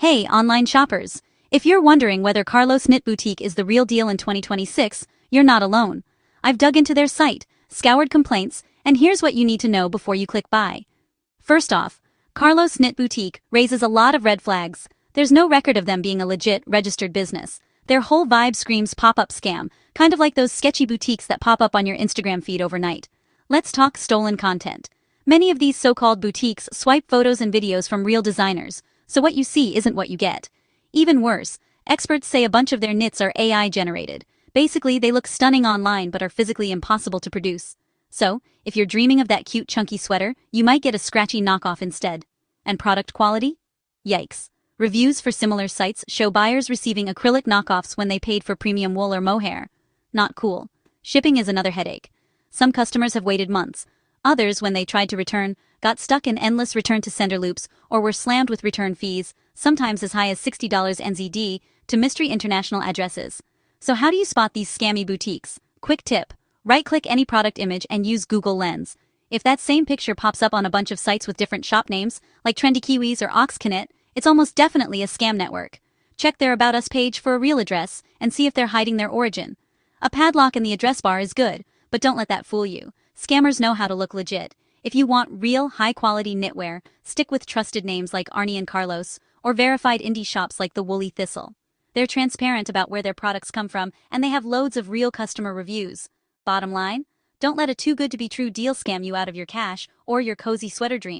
Hey, online shoppers! If you're wondering whether Carlos Knit Boutique is the real deal in 2026, you're not alone. I've dug into their site, scoured complaints, and here's what you need to know before you click buy. First off, Carlos Knit Boutique raises a lot of red flags. There's no record of them being a legit, registered business. Their whole vibe screams pop-up scam, kind of like those sketchy boutiques that pop up on your Instagram feed overnight. Let's talk stolen content. Many of these so-called boutiques swipe photos and videos from real designers, so what you see isn't what you get. Even worse, experts say a bunch of their knits are AI generated. Basically, they look stunning online but are physically impossible to produce. So, if you're dreaming of that cute chunky sweater, you might get a scratchy knockoff instead. And product quality? Yikes. Reviews for similar sites show buyers receiving acrylic knockoffs when they paid for premium wool or mohair. Not cool. Shipping is another headache. Some customers have waited months. Others, when they tried to return, got stuck in endless return-to-sender loops or were slammed with return fees, sometimes as high as $60 NZD, to mystery international addresses. So how do you spot these scammy boutiques? Quick tip. Right-click any product image and use Google Lens. If that same picture pops up on a bunch of sites with different shop names, like Trendy Kiwis or Oxknit, it's almost definitely a scam network. Check their About Us page for a real address and see if they're hiding their origin. A padlock in the address bar is good, but don't let that fool you. Scammers know how to look legit. If you want real, high-quality knitwear, stick with trusted names like Arnie and Carlos, or verified indie shops like the Woolly Thistle. They're transparent about where their products come from, and they have loads of real customer reviews. Bottom line, don't let a too-good-to-be-true deal scam you out of your cash or your cozy sweater dream.